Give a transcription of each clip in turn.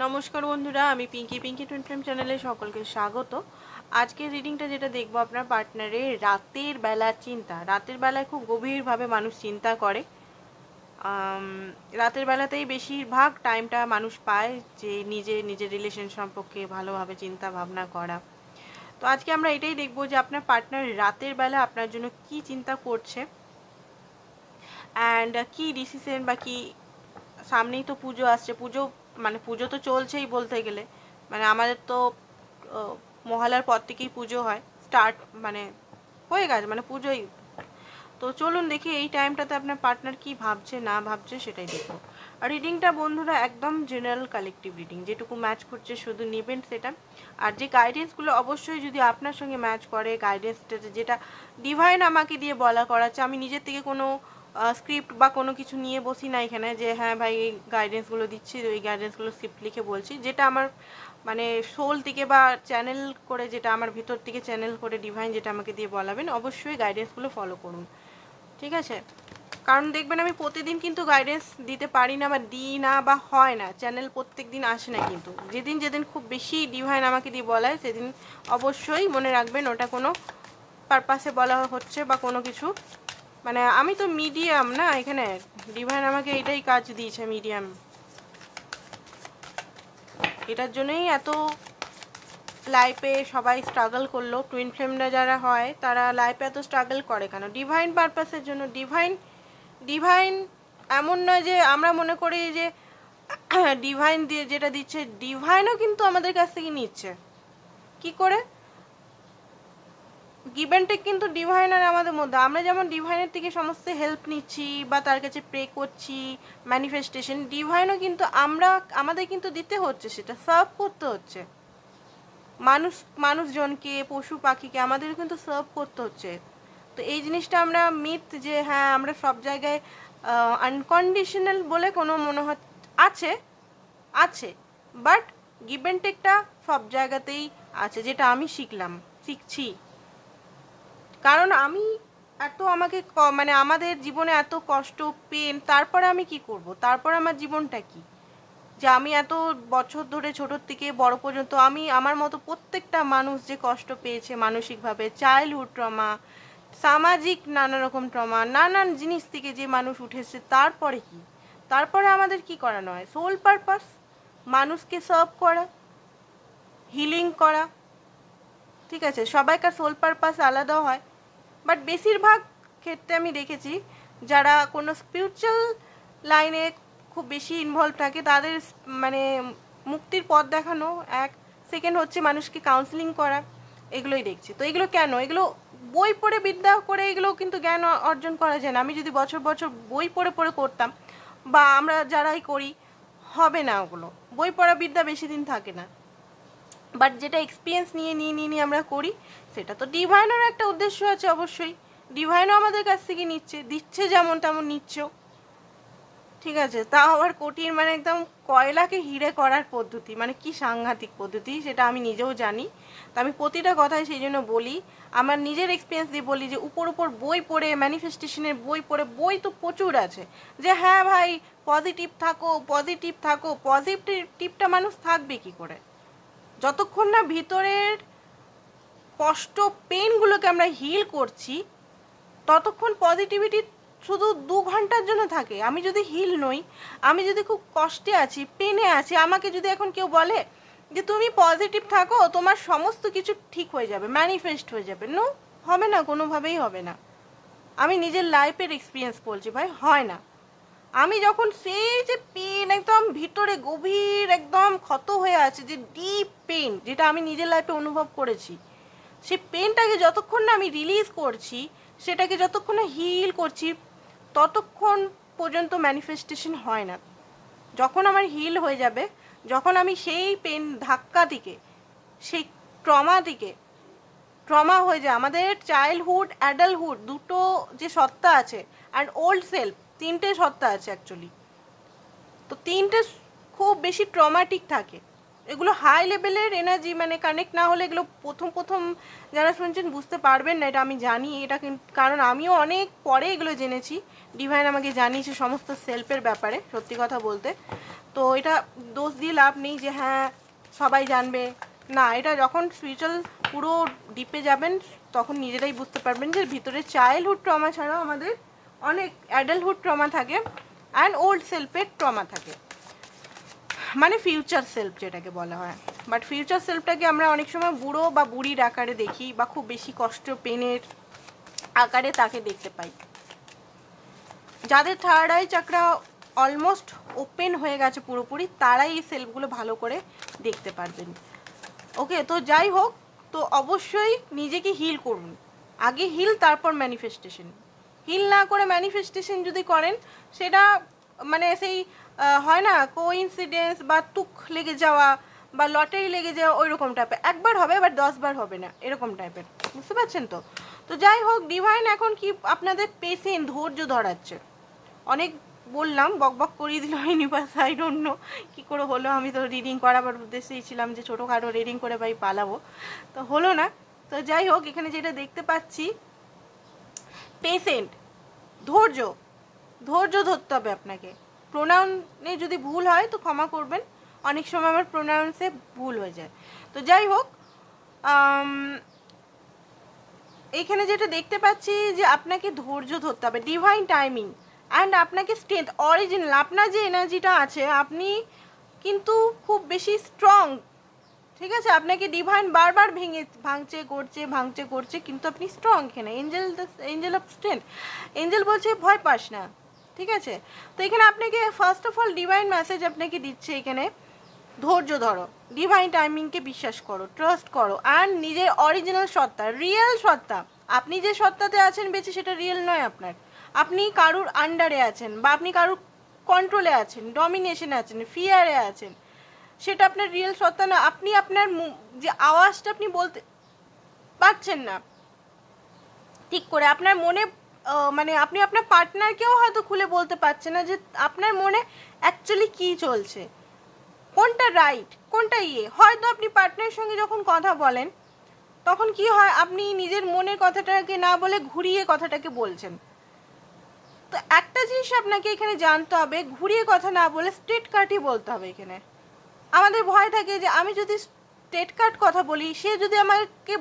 নমস্কার বন্ধুরা, আমি পিঙ্কি টুইন ফ্লেম চ্যানেলে সকলকে স্বাগত। আজকের রিডিংটা যেটা দেখবো, আপনার পার্টনারের রাতের বেলার চিন্তা। রাতের বেলায় খুব গভীরভাবে মানুষ চিন্তা করে। রাতের বেলাতেই বেশিরভাগ টাইমটা মানুষ পায় যে নিজের রিলেশন সম্পর্কে ভালোভাবে চিন্তা ভাবনা করা। তো আজকে আমরা এটাই দেখবো যে আপনার পার্টনার রাতের বেলা আপনার জন্য কি চিন্তা করছে, অ্যান্ড কি ডিসিশন বা কি। সামনেই তো পুজো আসছে, পুজো তো চলছেই বলতে গেলে। আমাদের তো মহালয়ার পর থেকেই পুজো হয়, স্টার্ট হয়ে গেছে, পুজোই। তো চলুন দেখি এই টাইমটাতে আপনার পার্টনার কি ভাবছে না ভাবছে সেটাই দেখবো। আর রিডিংটা বন্ধুরা একদম জেনারেল কালেকটিভ রিডিং, যেটুকু ম্যাচ করছে শুধু নেবেন সেটা। আর যে গাইডেন্সগুলো অবশ্যই যদি আপনার সঙ্গে ম্যাচ করে, গাইডেন্সটা যেটা ডিভাইন আমাকে দিয়ে বলা করাচ্ছে, আমি নিজের থেকে কোনো স্ক্রিপ্ট বা কোনো কিছু নিয়ে বসি না এখানে যে হ্যাঁ ভাই এই গাইডেন্সগুলো দিচ্ছি, ওই গাইডেন্সগুলো স্ক্রিপ্ট লিখে বলছি। যেটা আমার সোল থেকে বা চ্যানেল করে, যেটা আমার ভিতর থেকে চ্যানেল করে ডিভাইন যেটা আমাকে দিয়ে বলাবেন, অবশ্যই গাইডেন্সগুলো ফলো করুন, ঠিক আছে? কারণ দেখবেন আমি প্রতিদিন কিন্তু গাইডেন্স দিতে পারি না বা দিই না, বা হয় না, চ্যানেল প্রত্যেক দিন আসে না। কিন্তু যেদিন খুব বেশি ডিভাইন আমাকে দিয়ে বলায়, সেদিন অবশ্যই মনে রাখবেন ওটা কোনো পারপাসে বলা হচ্ছে বা কোনো কিছু। আমি তো মিডিয়াম না, এখানে ডিভাইন আমাকে এটাই কাজ দিয়েছে, মিডিয়াম। এটার জন্যই এত লাইফে সবাই স্ট্রাগল করলো। টুইন ফ্লেমরা যারা হয় তারা লাইফে এত স্ট্রাগল করে কেন? ডিভাইন পারপাসের জন্য। ডিভাইন এমন নয় যে আমরা মনে করি যে ডিভাইন দিয়ে যেটা দিচ্ছে, ডিভাইনও কিন্তু আমাদের কাছ থেকে নিচ্ছে। কি করে? গিভ অ্যান্ড টেক কিন্তু ডিভাইন আর আমাদের মধ্যে। আমরা যেমন ডিভাইনের থেকে সমস্ত হেল্প নিচ্ছি বা তার কাছে প্রে করছি, ম্যানিফেস্টেশন, ডিভাইনও কিন্তু আমাদের কিন্তু দিতে হচ্ছে, সেটা সার্ভ করতে হচ্ছে। মানুষজনকে, পশু পাখিকে আমাদের কিন্তু সার্ভ করতে হচ্ছে। তো এই জিনিসটা আমরা মিথ যে হ্যাঁ আমরা সব জায়গায় আনকন্ডিশনাল বলে কোনো মনে আছে, বাট গিভ অ্যান্ড টেকটা সব জায়গাতেই আছে, যেটা আমি শিখছি। কারণ আমি আমাদের জীবনে এত কষ্ট, পেন, তারপরে আমি কি করব? তারপর আমার জীবনটা কি? যে আমি এত বছর ধরে ছোটোর থেকে বড় পর্যন্ত আমার মতো প্রত্যেকটা মানুষ যে কষ্ট পেয়েছে মানসিকভাবে, চাইল্ডহুড ট্রমা, সামাজিক নানা রকম ট্রমা, নানান জিনিস থেকে যে মানুষ উঠেছে, তারপরে কি? তারপরে আমাদের কি করানো হয়? সোল পারপাস, মানুষকে সার্ভ করা, হিলিং করা, ঠিক আছে? সবাইকার সোল পারপাস আলাদা হয়, বাট বেশিরভাগ ক্ষেত্রে আমি দেখেছি যারা কোনো স্পিরিচুয়াল লাইনে খুব বেশি ইনভলভ থাকে, তাদের মুক্তির পথ দেখানো, এক সেকেন্ড হচ্ছে মানুষকে কাউন্সিলিং করা, এগুলোই দেখছি। তো এগুলো কেন? এগুলো বই পড়ে বিদ্যা করে এগুলো কিন্তু জ্ঞান অর্জন করা যায় না। আমি যদি বছর বছর বই পড়ে করতাম, বা আমরা যারাই করি, হবে না। ওগুলো বই পড়া বিদ্যা বেশি দিন থাকে না, বাট যেটা এক্সপিরিয়েন্স নিয়ে আমরা করি, সেটা তো ডিভাইনের একটা উদ্দেশ্য আছে অবশ্যই। ডিভাইনও আমাদের কাছ থেকে দিচ্ছে যেমন তেমন নিচ্ছেও, ঠিক আছে? তাও আবার কঠিন, একদম কয়লাকে হিরে করার পদ্ধতি, কি সাংঘাতিক পদ্ধতি সেটা আমি নিজেও জানি। তো আমি প্রতিটা কথাই সেই জন্য বলি, আমার নিজের এক্সপিরিয়েন্স দিয়ে বলি যে উপর বই পড়ে, ম্যানিফেস্টেশনের বই তো প্রচুর আছে, যে হ্যাঁ ভাই পজিটিভ থাকো, পজিটিভটা মানুষ থাকবে কি করে যতক্ষণ না ভিতরের কষ্ট, পেনগুলোকে আমরা হিল করছি, ততক্ষণ পজিটিভিটি শুধু 2 ঘন্টার জন্য থাকে। আমি যদি হিল নই, আমি যদি খুব কষ্টে আছি, পেনে আছি, আমাকে যদি এখন কেউ বলে যে তুমি পজিটিভ থাকো, তোমার সমস্ত কিছু ঠিক হয়ে যাবে, ম্যানিফেস্ট হয়ে যাবে, নো, হবে না, কোনোভাবেই হবে না। আমি নিজের লাইফের এক্সপিরিয়েন্স বলছি ভাই, হয় না। আমি যখন সেই যে পেন, একদম ভিতরে গভীর একদম ক্ষত হয়ে আছে, যে ডিপ পেন, যেটা আমি নিজের লাইফে অনুভব করেছি, সেই পেনটাকে যতক্ষণ না আমি রিলিজ করছি, সেটাকে যতক্ষণ না হিল করছি, ততক্ষণ পর্যন্ত ম্যানিফেস্টেশন হয় না। যখন আমার হিল হয়ে যাবে, যখন আমি সেই পেন ধাক্কা থেকে, সেই ট্রমা হয়ে যায়, আমাদের চাইল্ডহুড, অ্যাডাল্টহুড দুটো যে সত্তা আছে, আর ওল্ড সেলফ, 3টে সত্তা আছে অ্যাকচুয়ালি। তো 3টে খুব বেশি ট্রমাটিক থাকে। এগুলো হাই লেভেলের এনার্জি, কানেক্ট না হলে এগুলো প্রথম যারা শুনছেন বুঝতে পারবেন না, এটা আমি জানি। এটা কিন্তু কারণ আমিও অনেক পরে এগুলো জেনেছি, ডিভাইন আমাকে জানিয়েছে সমস্ত সেলফের ব্যাপারে, সত্যি কথা বলতে। তো এটা দোষ দিয়ে লাভ নেই যে হ্যাঁ সবাই জানবে না। এটা যখন স্পিরিচুয়াল পুরো ডিপে যাবেন তখন নিজেরাই বুঝতে পারবেন যে ভিতরে চাইল্ডহুড ট্রমা ছাড়াও আমাদের অনেক অ্যাডাল্টহুড ট্রমা থাকে অ্যান্ড ওল্ড সেলফের ট্রমা থাকে, মানে ফিউচার সেলফ যেটাকে বলা হয়। বাট ফিউচার সেলফটাকে আমরা অনেক সময় বুড়ো বা বুড়ির আকারে দেখি, বা খুব বেশি কষ্ট পেনের আকারে তাকে দেখতে পাই। যাদের থার্ড আই চাকরা অলমোস্ট ওপেন হয়ে গেছে পুরোপুরি, তারাই এই সেলফগুলো ভালো করে দেখতে পারবেন। ওকে, তো যাই হোক, তো অবশ্যই নিজেকে হিল করুন, আগে হিল তারপর ম্যানিফেস্টেশন। হিল না করে ম্যানিফেস্টেশন যদি করেন সেটা মানে সেই হয় না কোইন্সিডেন্স বা তুক লেগে যাওয়া বা লটারি লেগে যাওয়া, ওই রকম টাইপের। একবার হবে বাট 10 বার হবে না, এরকম টাইপের, বুঝতে পারছেন তো? তো যাই হোক, ডিভাইন এখন কি আপনাদের পেশেন্ট ধৈর্য ধরাচ্ছে। অনেক বললাম, বকবক করিয়ে দিল ইউনিভার্স, আই ডোন্ট নো কী করে হলো। আমি তো রিডিং করাবার উদ্দেশ্যেই ছিলাম যে ছোটোখাটো রিডিং করে ভাই পালাবো, তো হলো না। তো যাই হোক, এখানে যেটা দেখতে পাচ্ছি পেশেন্ট, ধৈর্য ধরতে হবে আপনাকে। প্রোনাউনে যদি ভুল হয় তো ক্ষমা করবেন, অনেক সময় আমার প্রোনাউন্সে ভুল হয়ে যায়। তো যাই হোক, এইখানে যেটা দেখতে পাচ্ছি যে আপনাকে ধৈর্য ধরতে হবে, ডিভাইন টাইমিং অ্যান্ড আপনাকে স্ট্রেংথ, অরিজিনাল আপনার যে এনার্জিটা আছে, আপনি কিন্তু খুব বেশি স্ট্রং, ঠিক আছে? আপনাকে ডিভাইন বারবার ভাঙছে করছে, কিন্তু আপনি স্ট্রং। এখানে এঞ্জেল অফ স্ট্রেংথ, এঞ্জেল বলছে ভয় পাস না, ঠিক আছে? তো এখানে আপনাকে first of all divine message আপনাকে দিচ্ছে এখানে, ধৈর্য ধরো, ডিভাইন টাইমিংকে বিশ্বাস করো, ট্রাস্ট করো, অ্যান্ড নিজের অরিজিনাল সত্তা, রিয়েল সত্তা, আপনি যে সত্তাতে আছেন বেঁচে সেটা রিয়েল নয় আপনার। আপনি কারুর আন্ডারে আছেন, বা আপনি কারুর কন্ট্রোলে আছেন, ডমিনেশনে আছেন, ফিয়ারে আছেন, সেটা আপনার রিয়েল সত্তা না। আপনি আপনার যে আওয়াজটা আপনি বলতে পারছেন না ঠিক করে, আপনার মনে মানে আপনি আপনার পার্টনারকেও হয়তো খুলে বলতে পারছেন না যে আপনার মনে অ্যাকচুয়ালি কী চলছে, কোনটা রাইট কোনটা হয়তো আপনি পার্টনারের সঙ্গে যখন কথা বলেন তখন কি হয়, আপনি নিজের মনের কথাটাকে না বলে ঘুরিয়ে কথাটাকে বলছেন। তো একটা জিনিস আপনাকে এখানে জানতে হবে, ঘুরিয়ে কথা না বলে স্ট্রেট কাটই বলতে হবে। এখানে আমাদের ভয় থাকে যে আমি যদি স্ট্রেট কাট কথা বলি, সে যদি আমাকে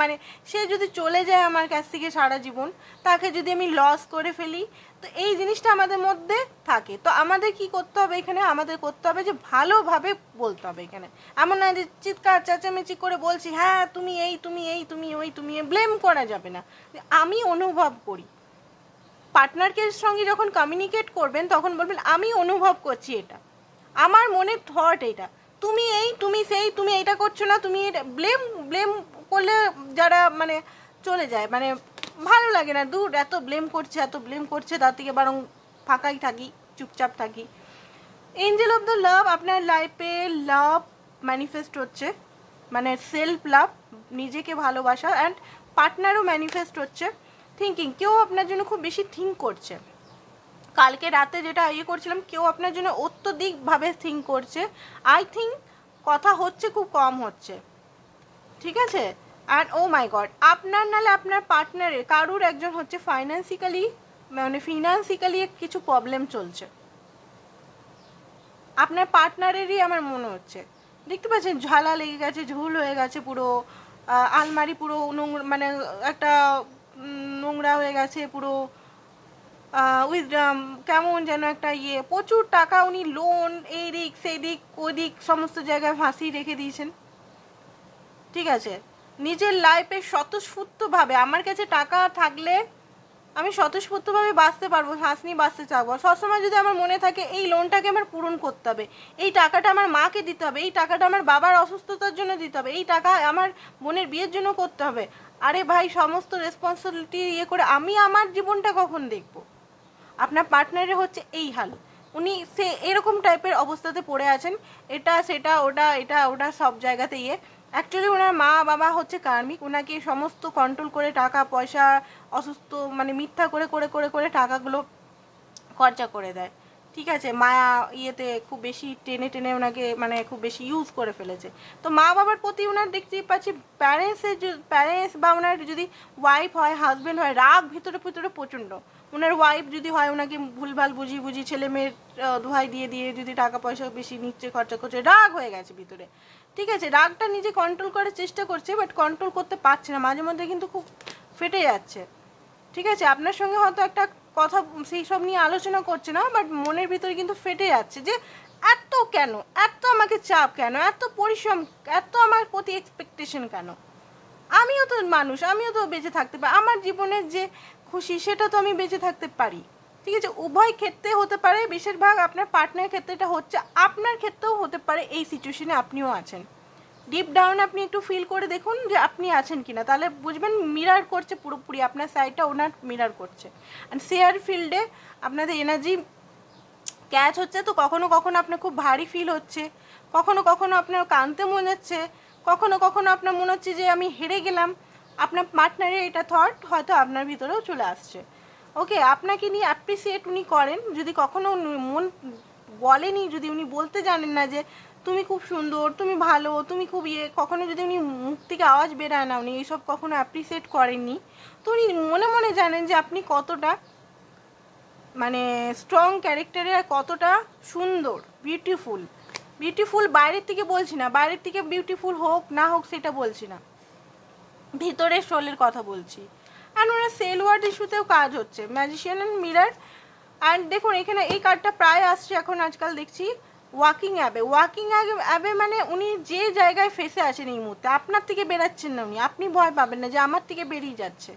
মানে সে যদি চলে যায় আমার কাছ থেকে সারা জীবন, তাকে যদি আমি লস করে ফেলি, তো এই জিনিসটা আমাদের মধ্যে থাকে। তো আমাদের কি করতে হবে এখানে, আমাদের করতে হবে যে ভালোভাবে বলতে হবে। এখানে এমন না যে চিৎকার চেঁচামেচি করে বলছি হ্যাঁ তুমি এই তুমি এই তুমি ওই তুমি, ব্লেম করা যাবে না। আমি অনুভব করি, পার্টনারকে সঙ্গে যখন কমিউনিকেট করবেন তখন বলবেন আমি অনুভব করছি, এটা আমার মনের থট, এটা তুমি এই তুমি সেই তুমি এইটা করছো না, তুমি এটা ব্লেম করলে যারা মানে চলে যায়, মানে ভালো লাগে না, দূর এত ব্লেম করছে তার থেকে বরং ফাঁকাই থাকি, চুপচাপ থাকি। এঞ্জেল অফ দ্য লাভ, আপনার লাইফে লাভ ম্যানিফেস্ট হচ্ছে, মানে সেলফ লাভ, নিজেকে ভালোবাসা, অ্যান্ড পার্টনারও ম্যানিফেস্ট হচ্ছে। থিঙ্কিং, কেউ আপনার জন্য খুব বেশি থিঙ্ক করছে, কালকে রাতে যেটা করছিলাম, কেউ আপনার জন্য অত্যধিকভাবে থিঙ্ক করছে। আই থিঙ্ক কথা হচ্ছে খুব কম হচ্ছে, ঠিক আছে? অ্যান্ড ও মাই গড, আপনার নালে আপনার পার্টনারের কারুর একজন হচ্ছে ফিনান্সিক্যালি কিছু প্রবলেম চলছে, আপনার পার্টনারেরই আমার মনে হচ্ছে। দেখতে পাচ্ছেন ঝালা লেগে গেছে, ঝুল হয়ে গেছে পুরো, আলমারি পুরো নোংরা, মানে একটা নোংরা হয়ে গেছে পুরো, উইজডম কেমন যেন একটা প্রচুর টাকা উনি লোন এই দিক সেই দিক ওই দিক সমস্ত জায়গায় ফাঁসিয়ে রেখে দিয়েছেন, ঠিক আছে? নিজের লাইফে স্বতঃস্ফূর্তভাবে, আমার কাছে টাকা থাকলে আমি স্বতঃস্ফূর্তভাবে বাঁচতে পারবো, শ্বাস নিয়ে বাঁচতে চাবো, সবসময় যদি আমার মনে থাকে এই লোনটাকে আমার পূরণ করতে হবে, এই টাকাটা আমার মাকে দিতে হবে, এই টাকাটা আমার বাবার অসুস্থতার জন্য দিতে হবে, এই টাকা আমার বোনের বিয়ের জন্য করতে হবে। আরে ভাই, সমস্ত রেসপন্সিবিলিটি করে আমি আমার জীবনটা কখন দেখবো? আপনার পার্টনারের হচ্ছে এই হাল, উনি সে এরকম টাইপের অবস্থাতে পড়ে আছেন, এটা সেটা ওটা এটা ওটা সব জায়গাতে অ্যাকচুয়ালি ওনার মা বাবা হচ্ছে কার্মিক, ওনাকে সমস্ত কন্ট্রোল করে টাকা পয়সা অসুস্থ মানে মিথ্যা করে করে করে করে টাকাগুলো খরচা করে দেয়, ঠিক আছে? মায়া খুব বেশি টেনে ওনাকে মানে খুব বেশি ইউজ করে ফেলেছে। তো মা বাবার প্রতি ওনার দেখতেই পাচ্ছি প্যারেন্টস বা ওনার যদি ওয়াইফ হয় হাজব্যান্ড হয়, রাগ ভিতরে ভিতরে প্রচণ্ড, ওনার ওয়াইফ যদি হয় ওনাকে ভুলভাল বুঝিয়ে ছেলে মেয়ের দোহাই দিয়ে যদি টাকা পয়সা বেশি নিচ্ছে, খরচা করছে, রাগ হয়ে গেছে ভিতরে, ঠিক আছে, রাগটা নিজে কন্ট্রোল করার চেষ্টা করছে, বাট কন্ট্রোল করতে পারছে না, মাঝে মধ্যে কিন্তু খুব ফেটে যাচ্ছে, ঠিক আছে। আপনার সঙ্গে হয়তো একটা কথা সেই সব নিয়ে আলোচনা করছে না, বাট মনের ভিতরে কিন্তু ফেটে যাচ্ছে যে এত কেন, এত আমাকে চাপ কেন, এত পরিশ্রম, এত আমার প্রতি এক্সপেকটেশন কেন, আমিও তো মানুষ, আমিও তো বেঁচে থাকতে পারি, আমার জীবনের যে খুশি সেটা তো আমি বেঁচে থাকতে পারি, ঠিক আছে। উভয় ক্ষেত্রে হতে পারে, বেশিরভাগ আপনার পার্টনার ক্ষেত্রে এটা হচ্ছে, আপনার ক্ষেত্রেও হতে পারে এই সিচুয়েশনে আপনিও আছেন। ডিপ ডাউন আপনি একটু ফিল করে দেখুন যে আপনি আছেন কিনা, তাহলে বুঝবেন মিরার করছে পুরোপুরি আপনার সাইডটা, ওনার মিরার করছে। অ্যান্ড শেয়ার ফিল্ডে আপনাদের এনার্জি ক্যাচ হচ্ছে, তো কখনো কখনো আপনার খুব ভারী ফিল হচ্ছে, কখনো কখনো আপনার কাঁদতে মনে হচ্ছে, কখনো কখনো আপনার মনে হচ্ছে যে আমি হেরে গেলাম, আপনার পার্টনারের এটা থট হয়তো আপনার ভিতরেও চলে আসছে। ওকে, আপনাকে নিয়ে অ্যাপ্রিসিয়েট উনি করেন, যদি কখনো মন বলেনি, যদি উনি বলতে জানেন না যে তুমি খুব সুন্দর, তুমি ভালো, তুমি খুব কখনো যদি উনি মুখ থেকে আওয়াজ বেরায় না, উনি এইসব কখনো অ্যাপ্রিসিয়েট করেননি, তো উনি মনে মনে জানেন যে আপনি কতটা মানে স্ট্রং ক্যারেক্টারের, কতটা সুন্দর, বিউটিফুল বাইরের থেকে বলছি না, বাইরের থেকে বিউটিফুল হোক না হোক সেটা বলছি না, ভিতরের সোলের কথা বলছি। অ্যান্ড ওনার সেল ওয়ার্ড ইস্যুতেও কাজ হচ্ছে, ম্যাজিশিয়ান অ্যান্ড মিরার। অ্যান্ড দেখুন এখানে এই কার্ডটা প্রায় আসছে এখন আজকাল দেখছি, ওয়াকিং অ্যাবে মানে উনি যে জায়গায় ফেসে আছেন এই মুহূর্তে, আপনার থেকে বেরাচ্ছেন না উনি, আপনি ভয় পাবেন না যে আমার থেকে বেরিয়ে যাচ্ছে,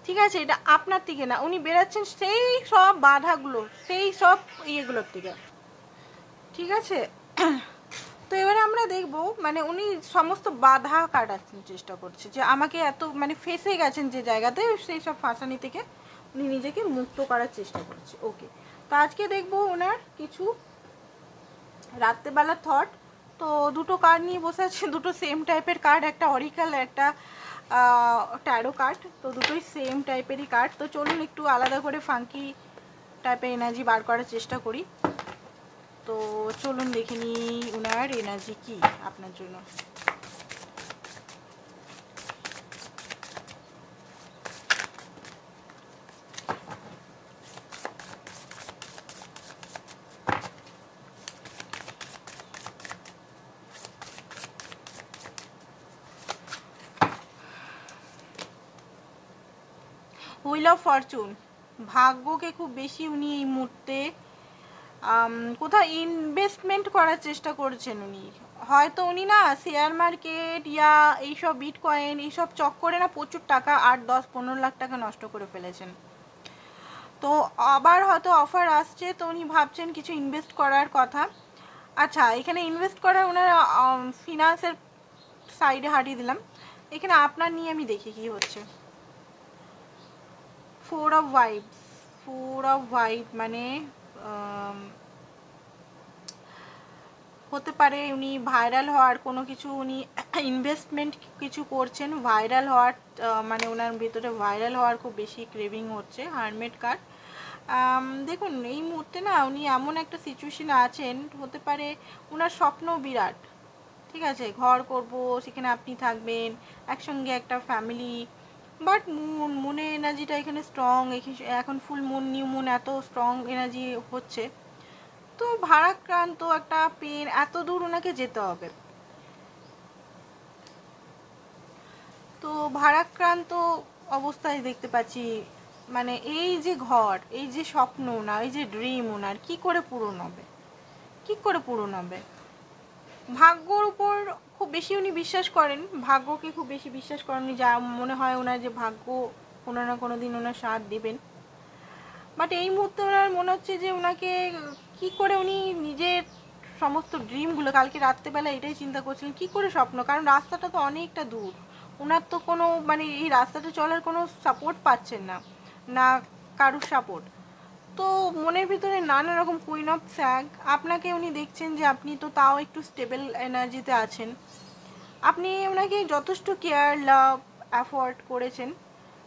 ঠিক আছে, এটা আপনার থেকে না, উনি বেরাচ্ছেন সেই সব বাধাগুলো, সেই সব ইয়েগুলোর থেকে, ঠিক আছে। তো এবারে আমরা দেখব মানে উনি সমস্ত বাধা কাটাতে চেষ্টা করছে, যে আমাকে এত মানে ফেসে গেছেন যে জায়গাতে, সেই সব ফাঁসানি থেকে উনি নিজেকে মুক্ত করার চেষ্টা করছে। ওকে, তো আজকে দেখব ওনার কিছু রাত্রেবেলা থট। তো দুটো কার্ড নিয়ে বসে আছে, দুটো সেম টাইপের কার্ড, একটা অরিকাল, একটা ট্যারো কার্ড, তো দুটোই সেম টাইপেরই কার্ড। তো চলুন একটু আলাদা করে ফাঙ্কি টাইপের এনার্জি বার করার চেষ্টা করি। তো চলুন দেখে নিই ওনার এনার্জি কি আপনার জন্য। হুইল অফ ফরচুন, ভাগ্যকে খুব বেশি উনি এই মুহূর্তে কোথাও ইনভেস্টমেন্ট করার চেষ্টা করছেন উনি, হয়তো উনি না শেয়ার মার্কেট ইয়া এইসব বিটকয়েন এইসব চক্করে না প্রচুর টাকা 8, 10, 15 লাখ টাকা নষ্ট করে ফেলেছেন। তো আবার হয়তো অফার আসছে, তো উনি ভাবছেন কিছু ইনভেস্ট করার কথা। আচ্ছা, এখানে ইনভেস্ট করার ওনার ফিনান্সের সাইডে হারিয়ে দিলাম, এখানে আপনার নিয়ে আমি দেখি কি হচ্ছে। 4 অফ ওয়াইড মানে হতে পারে উনি ভাইরাল হওয়ার কোনো কিছু, উনি ইনভেস্টমেন্ট কিছু করছেন, ভাইরাল হওয়ার মানে ওনার ভিতরে ভাইরাল হওয়ার খুব বেশি ক্রেভিং হচ্ছে। হারমেট কার্ড, দেখুন এই মুহূর্তে না উনি এমন একটা সিচুয়েশনে আছেন, হতে পারে ওনার স্বপ্ন বিরাট, ঠিক আছে, ঘর করব, সেখানে আপনি থাকবেন একসঙ্গে, একটা ফ্যামিলি, বাট মুনের এনার্জিটা এখানে স্ট্রং, এখন ফুল মুন, নিউ মুন, এত স্ট্রং এনার্জি হচ্ছে, তো ভারাক্রান্ত একটা পেন, এত দূর ওনাকে যেতে হবে, তো ভারাক্রান্ত অবস্থায় দেখতে পাচ্ছি। মানে এই যে ঘর, এই যে স্বপ্ন ওনার, এই যে ড্রিম ওনার কি করে পূরণ হবে, ভাগ্যর উপর খুব বেশি উনি বিশ্বাস করেন, ভাগ্যকে খুব বেশি বিশ্বাস করেন, যা মনে হয় ওনার যে ভাগ্য কোনো না কোনো দিন ওনার সাথ দেবেন। বাট এই মুহূর্তে ওনার মনে হচ্ছে যে ওনাকে কি করে উনি নিজের সমস্ত ড্রিমগুলো, কালকে রাত্রেবেলা এটাই চিন্তা করছিলেন কি করে স্বপ্ন, কারণ রাস্তাটা তো অনেকটা দূর, ওনার তো কোনো মানে এই রাস্তাটা চলার কোনো সাপোর্ট পাচ্ছেন না, না কারুর সাপোর্ট, তো মনের ভিতরে নানা রকম কুইন অফ স্যাগ, আপনাকে উনি দেখছেন যে আপনি তো তাও একটু স্টেবল এনার্জিতে আছেন, আপনি ওনাকে যথেষ্ট কেয়ার, লাভ, অ্যাফোর্ড করেছেন,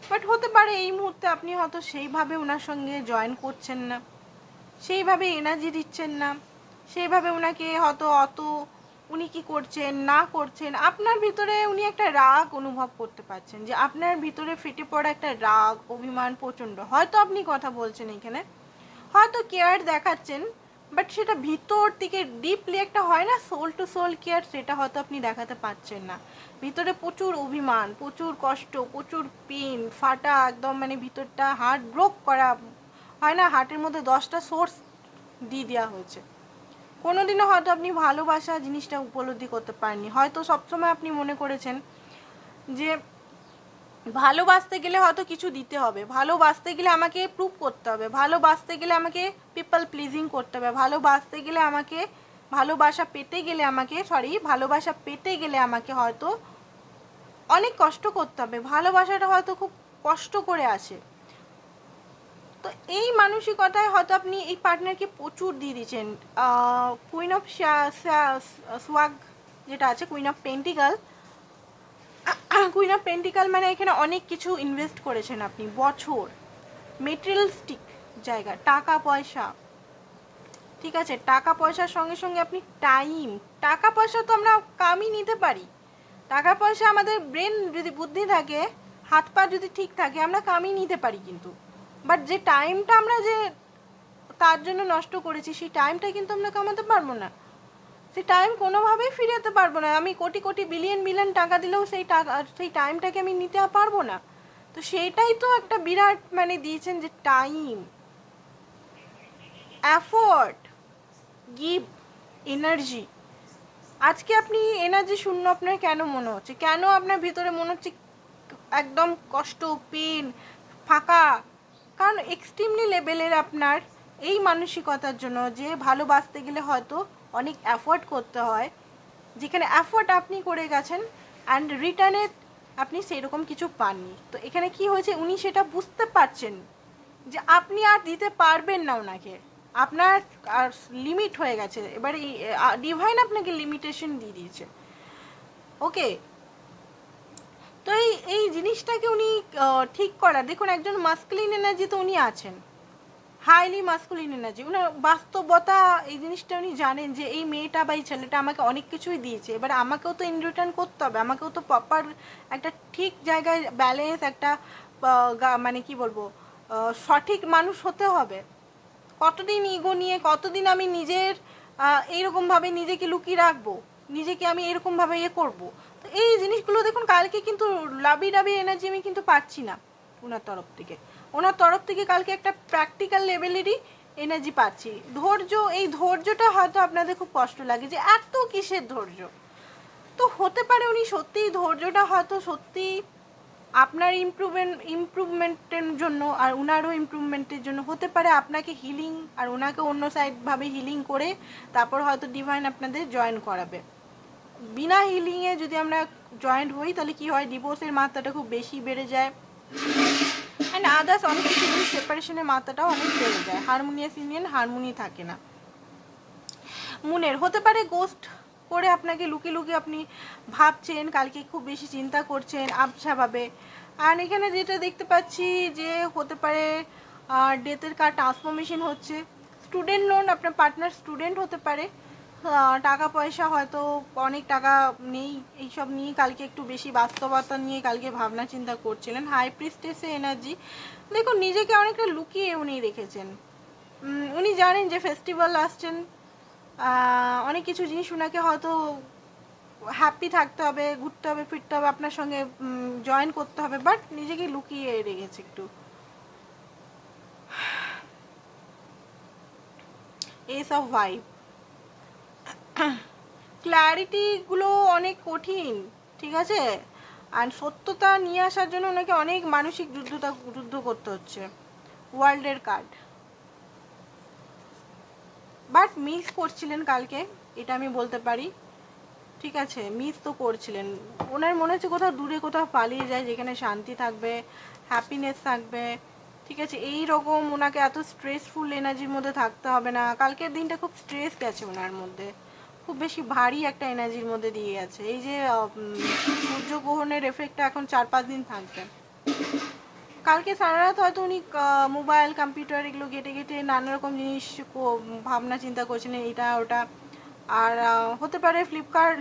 বাট হতে পারে এই মুহূর্তে আপনি হয়তো সেইভাবে ওনার সঙ্গে জয়েন করছেন না, সেইভাবে এনার্জি দিচ্ছেন না, সেইভাবে ওনাকে হয়তো অত উনি কি করছেন না করছেন, আপনার ভিতরে উনি একটা রাগ অনুভব করতে পারছেন, যে আপনার ভিতরে ফেটে পড়া একটা রাগ অভিমান প্রচণ্ড। হয়তো আপনি কথা বলছেন এখানে, হয়তো কেয়ার দেখাচ্ছেন, বাট সেটা ভিতর থেকে ডিপলি একটা হয় না সোল টু সোল কেয়ার, সেটা হয়তো আপনি দেখাতে পারছেন না। ভিতরে প্রচুর অভিমান, প্রচুর কষ্ট, প্রচুর পেন, ফাটা একদম, মানে ভিতরটা হার্ট ব্রোক করা হয় না, হার্টের মধ্যে 10টা সোর্স দিয়ে দেওয়া হয়েছে। কোনোদিনও হয়তো আপনি ভালোবাসা জিনিসটা উপলব্ধি করতে পারেননি। হয়তো সবসময় আপনি মনে করেছেন যে ভালোবাসতে গেলে হয়তো কিছু দিতে হবে, ভালোবাসতে গেলে আমাকে প্রুভ করতে হবে, ভালোবাসতে গেলে আমাকে পিপল প্লিজিং করতে হবে, ভালোবাসতে গেলে আমাকে ভালোবাসা পেতে গেলে আমাকে হয়তো অনেক কষ্ট করতে হবে, ভালোবাসাটা হয়তো খুব কষ্ট করে আসে। তো এই মানসিকতায় হয়তো আপনি এই পার্টনারকে প্রচুর দিয়ে দিচ্ছেন। কুইন অফ সোয়াগ যেটা আছে, কুইন অফ পেন্টিকাল মানে এখানে অনেক কিছু ইনভেস্ট করেছেন আপনি, বছর, মেটেরিয়ালিস্টিক জায়গা, টাকা পয়সা, ঠিক আছে, টাকা পয়সার সঙ্গে সঙ্গে আপনি টাইম, টাকা পয়সা তো আমরা কামই নিতে পারি, টাকা পয়সা আমাদের ব্রেন যদি বুদ্ধি থাকে, হাত পা যদি ঠিক থাকে, আমরা কামই নিতে পারি, কিন্তু বাট যে টাইমটা আমরা যে তার জন্য নষ্ট করেছি, সেই টাইমটা কিন্তু আমরা কামাতে পারবো না, সেই টাইম কোনোভাবেই ফিরাতে পারবো না। আমি কোটি কোটি বিলিয়ন টাকা দিলেও সেই টাইমটাকে আমি নিতে পারবো না। তো সেইটাই তো একটা বিরাট মানে দিয়েছেন, যে টাইম, এফোর্ট, গিভ, এনার্জি। আজকে আপনি এনার্জি শূন্য আপনার কেন মনে হচ্ছে, কেন আপনার ভিতরে মনে হচ্ছে একদম কষ্ট, পেন, ফাঁকা? কারণ এক্সট্রিমলি লেভেলের আপনার এই মানসিকতার জন্য, যে ভালোবাসতে গেলে হয়তো অনেক এফোর্ট করতে হয়, যেখানে এফোর্ট আপনি করে গেছেন অ্যান্ড রিটার্নে আপনি সেরকম কিছু পাননি। তো এখানে কি হয়েছে, উনি সেটা বুঝতে পারছেন যে আপনি আর দিতে পারবেন না ওনাকে, আপনার আর লিমিট হয়ে গেছে। এবার ডিভাইন আপনাকে লিমিটেশন দিয়ে দিয়েছে। ওকে, তো এই জিনিসটাকে উনি ঠিক করার, দেখুন একজন মাস্কুলিন এনার্জিতে উনি আছেন, হাইলি মাস্কুলিন এনার্জি, উনার বাস্তবতা, এই জিনিসটা উনি জানেন যে এই মেয়েটা বা এই ছেলেটা আমাকে অনেক কিছুই দিয়েছে, এবার আমাকেও তো ইন রিটার্ন করতে হবে, আমাকেও তো প্রপার একটা ঠিক জায়গায় ব্যালেন্স, একটা মানে কি বলবো, সঠিক মানুষ হতে হবে। কতদিন ইগো নিয়ে, কতদিন আমি নিজের এইরকমভাবে নিজেকে লুকিয়ে রাখবো, নিজেকে আমি এরকমভাবে করবো। তো এই জিনিসগুলো দেখুন, কালকে কিন্তু লাভি এনার্জি আমি কিন্তু পাচ্ছি না ওনার তরফ থেকে কালকে একটা প্র্যাকটিক্যাল লেভেলেরই এনার্জি পাচ্ছি। ধৈর্য, এই ধৈর্যটা হয়তো আপনাদের খুব কষ্ট লাগে যে এত কিসের ধৈর্য। তো হতে পারে উনি সত্যিই ধৈর্যটা হয়তো সত্যি আপনার ইমপ্রুভমেন্টের জন্য, আর ওনারও ইমপ্রুভমেন্টের জন্য হতে পারে, আপনাকে হিলিং আর ওনাকে অন্য সাইডভাবে হিলিং করে তারপর হয়তো ডিভাইন আপনাদের জয়েন করাবে। বিনা হিলিংয়ে যদি আমরা জয়েন্ট হই তাহলে কি হয়, ডিভোর্সের মাত্রাটা খুব বেশি বেড়ে যায়, অ্যান্ড আদার্স অনেক কিছু জিনিস, সেপারেশনের মাত্রাটাও অনেক বেড়ে যায়, হারমোনিয়াস ইউনিয়ন হারমোনি থাকে না। মুনের হতে পারে গোস্ট করে আপনাকে লুকিয়ে লুকিয়ে আপনি ভাবছেন, কালকে খুব বেশি চিন্তা করছেন আবছাভাবে। আর এখানে যেটা দেখতে পাচ্ছি যে হতে পারে ডেথের কার্ড ট্রান্সফরমেশন হচ্ছে। স্টুডেন্ট লোন, আপনার পার্টনার স্টুডেন্ট হতে পারে, টাকা পয়সা হয়তো অনেক টাকা নেই, এইসব নিয়ে কালকে একটু বেশি বাস্তবতা নিয়ে কালকে ভাবনা চিন্তা করছিলেন। হাই প্রিস্টেসে এনার্জি, দেখুন নিজেকে অনেকটা লুকিয়ে উনি রেখেছেন। উনি জানেন যে ফেস্টিভ্যাল আসছেন, অনেক কিছু জিনিস ওনাকে হয়তো হ্যাপি থাকতে হবে, ঘুরতে হবে, ফিরতে হবে, আপনার সঙ্গে জয়েন করতে হবে, বাট নিজেকে লুকিয়ে রেখেছে একটু। এস অফ ভাইব, ক্ল্যারিটিগুলো অনেক কঠিন, ঠিক আছে, আর সত্যতা নিয়ে আসার জন্য ওনাকে অনেক মানসিক যুদ্ধ করতে হচ্ছে। ওয়ার্ল্ডের কার্ড, বাট মিস করছিলেন কালকে, এটা আমি বলতে পারি, ঠিক আছে, মিস তো করছিলেন। ওনার মনে হচ্ছে কোথাও দূরে কোথাও পালিয়ে যায়, যেখানে শান্তি থাকবে, হ্যাপিনেস থাকবে, ঠিক আছে, এই রকম ওনাকে এত স্ট্রেসফুল এনার্জির মধ্যে থাকতে হবে না। কালকের দিনটা খুব স্ট্রেস গেছে ওনার মধ্যে, খুব বেশি ভারী একটা এনার্জির মধ্যে দিয়ে গেছে। এই যে সূর্যগ্রহণের এফেক্টটা এখন 4-5 দিন থাকবে। কালকে সারা রাত হয়তো উনি মোবাইল, কম্পিউটার এগুলো ঘেটে নানা রকম জিনিস ভাবনা চিন্তা করছিলেন, এটা ওটা, আর হতে পারে ফ্লিপকার্ট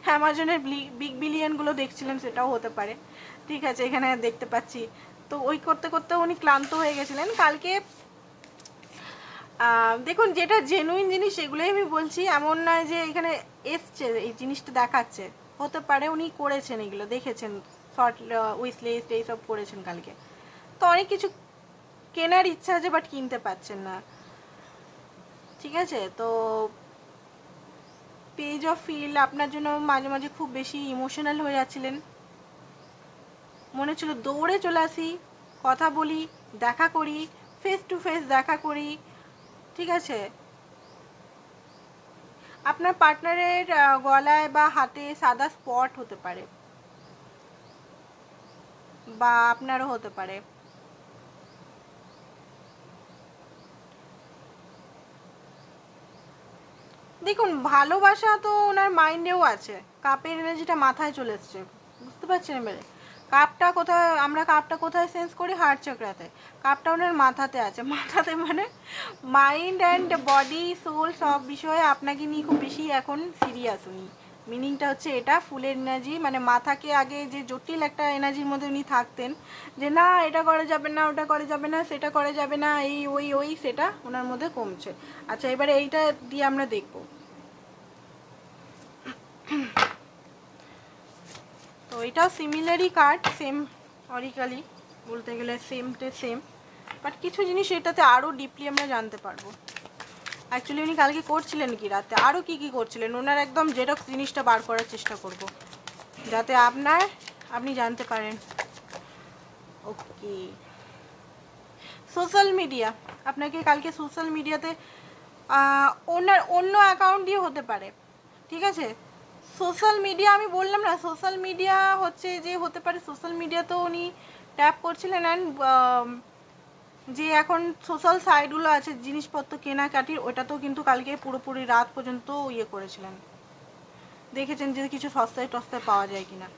অ্যামাজনের বিগ বিলিয়নগুলো দেখছিলেন, সেটাও হতে পারে। ঠিক আছে, এখানে দেখতে পাচ্ছি। তো ওই করতে করতে উনি ক্লান্ত হয়ে গেছিলেন কালকে। দেখুন, যেটা জেনুইন জিনিস সেগুলোই আমি বলছি, এমন নয় যে এখানে এসছে এই জিনিসটা দেখাচ্ছে। হতে পারে উনি করেছেন, এগুলো দেখেছেন, শর্ট উইশ লিস্ট এইসব করেছেন কালকে। তো অনেক কিছু কেনার ইচ্ছা আছে, বাট কিনতে পারছেন না। ঠিক আছে, তো পেজ অফ ফিল আপনার জন্য মাঝে মাঝে খুব বেশি ইমোশনাল হয়ে যাচ্ছিলেন। মনে ছিল দৌড়ে চলে আসি, কথা বলি, দেখা করি, ফেস টু ফেস দেখা করি। ঠিক আছে, আপনার পার্টনারের গলায় বা হাতে সাদা স্পট হতে পারে, বা আপনারও হতে পারে। দেখুন, ভালোবাসা তো ওনার মাইন্ডেও আছে, কাপের এনার্জিটা মাথায় চলে এসছে, বুঝতে পারছেন এবারে। কাপটা কোথায়, আমরা কাপটা কোথায় সেন্স করি? হার্ট চক্রাতে। কাপটা ওনার মাথাতে আছে। মাথাতে মানে মাইন্ড অ্যান্ড বডি সোল সব বিষয়ে আপনাকে নিয়ে খুব বেশি এখন সিরিয়াস উনি। মিনিংটা হচ্ছে এটা, ফুলের এনার্জি, মানে মাথাকে আগে যে জটিল একটা এনার্জির মধ্যে উনি থাকতেন, যে না এটা করা যাবে না, ওটা করা যাবে না, সেটা করা যাবে না, এই ওই সেটা ওনার মধ্যে কমছে। আচ্ছা, এবারে এইটা দিয়ে আমরা দেখবো। তো এটাও সিমিলারই কার্ড, সেম অরিকালি বলতে গেলে সেম টু সেম, বাট কিছু জিনিস এটাতে আরও ডিপলি আমরা জানতে পারবো। অ্যাকচুয়ালি উনি কালকে করছিলেন কি রাতে, আরও কি করছিলেন, ওনার একদম জেরক্স জিনিসটা বার করার চেষ্টা করব, যাতে আপনি জানতে পারেন। ওকে, সোশ্যাল মিডিয়া, আপনাকে কালকে সোশ্যাল মিডিয়াতে ওনার অন্য অ্যাকাউন্ট দিয়ে হতে পারে। ঠিক আছে, সোশ্যাল মিডিয়া আমি বললাম না, সোশ্যাল মিডিয়া হচ্ছে যে হতে পারে সোশ্যাল মিডিয়াতেও উনি ট্যাপ করছিলেন। অ্যান্ড যে এখন সোশ্যাল সাইটগুলো আছে জিনিসপত্র কেনাকাটির, ওটাতেও কিন্তু কালকে পুরোপুরি রাত পর্যন্ত ইয়ে করেছিলেন, দেখেছেন যে কিছু সস্তায় টস্তায় পাওয়া যায় কিনা।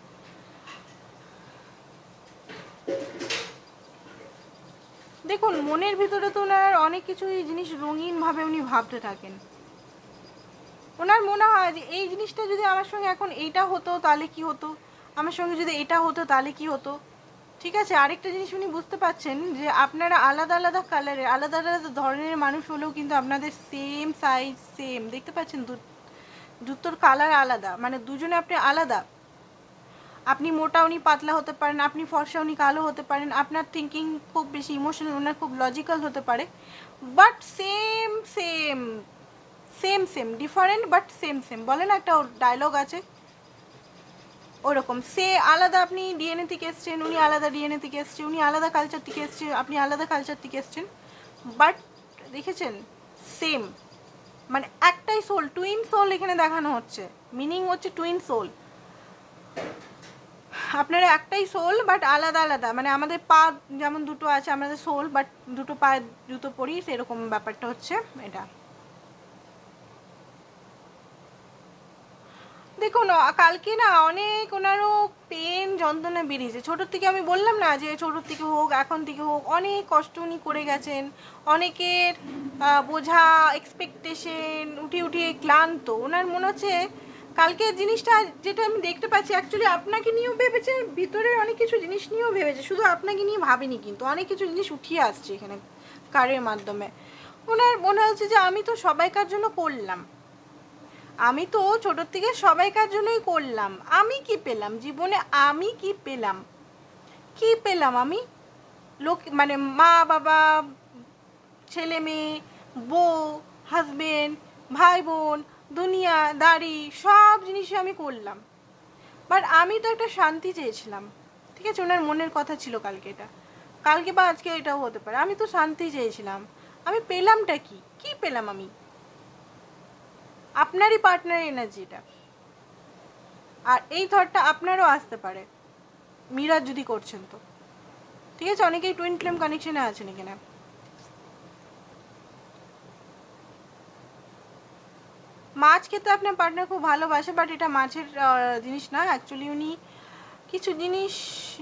দেখুন, মনের ভিতরে তো ওনার অনেক কিছু জিনিস রঙিনভাবে উনি ভাবতে থাকেন। ওনার মনে হয় যে এই জিনিসটা যদি আমার সঙ্গে এখন এইটা হতো তাহলে কি হতো, আমার সঙ্গে যদি এটা হতো তাহলে কি হতো। ঠিক আছে, আরেকটা জিনিস উনি বুঝতে পারছেন যে আপনারা আলাদা আলাদা কালারের, আলাদা আলাদা ধরনের মানুষ হলেও কিন্তু আপনাদের সেম সাইজ সেম, দেখতে পাচ্ছেন জুতোর কালার আলাদা, মানে দুজনে আপনি আলাদা। আপনি মোটা, উনি পাতলা হতে পারেন, আপনি ফর্সা, উনি কালো হতে পারেন, আপনার থিঙ্কিং খুব বেশি ইমোশনাল, ওনার খুব লজিক্যাল হতে পারে, but same same same same different but same same, বলে না একটা ডায়লগ আছে ওরকম। সে আলাদা, আপনি ডিএনএ থেকে এসছেন, উনি আলাদা ডিএনএ থেকে এসছে, উনি আলাদা কালচার থেকে এসছে, আপনি আলাদা কালচার থেকে এসছেন, বাট দেখেছেন সেম, মানে একটাই সোল, টুইন সোল এখানে দেখানো হচ্ছে। মিনিং হচ্ছে টুইন সোল, আপনারা একটাই সোল বাট আলাদা আলাদা, মানে আমাদের পা যেমন দুটো আছে আমাদের সোল, বাট দুটো পায়ে জুতো পরি, সেরকম ব্যাপারটা হচ্ছে এটা। দেখুন, কালকে না অনেক ওনারও পেন যন্ত্রণা বেরিয়েছে। ছোটোর থেকে আমি বললাম না যে ছোটোর থেকে হোক এখন থেকে হোক অনেক কষ্ট উনি করে গেছেন, অনেকের বোঝা এক্সপেকটেশন উঠিয়ে উঠিয়ে ক্লান্ত। ওনার মনে হচ্ছে কালকের জিনিসটা যেটা আমি দেখতে পাচ্ছি, অ্যাকচুয়ালি আপনাকে নিয়েও ভেবেছে, ভিতরে অনেক কিছু জিনিস নিয়েও ভেবেছে, শুধু আপনাকে নিয়ে ভাবেনি, কিন্তু অনেক কিছু জিনিস উঠিয়ে আসছে এখানে কার্ডের মাধ্যমে। ওনার মনে হচ্ছে যে আমি তো সবাইকার জন্য করলাম, আমি তো ছোটোর থেকে সবাইকার জন্যই করলাম, আমি কি পেলাম জীবনে, আমি কি পেলাম, কি পেলাম আমি, লোক মানে মা বাবা, ছেলে মেয়ে, বউ, হাজবেন্ড, ভাই বোন, দুনিয়াদারি সব জিনিসই আমি করলাম, বাট আমি তো একটা শান্তি চেয়েছিলাম। ঠিক আছে, ওনার মনের কথা ছিল কালকে এটা, কালকে বা আজকে এটাও হতে পারে, আমি তো শান্তি চেয়েছিলাম, আমি পেলামটা কি, কি পেলাম আমি, আপনারই পার্টনার এনার্জিটা। আর এই থটটা আপনারও আসতে পারে মিরাজ যদি করছেন তো। ঠিক আছে, অনেকেই টুইন ফ্লেম কানেকশনে আছেন এখানে। মাছ খেতে আপনার পার্টনার খুব ভালোবাসে, বাট এটা মাছের জিনিস না, অ্যাকচুয়ালি উনি কিছু জিনিস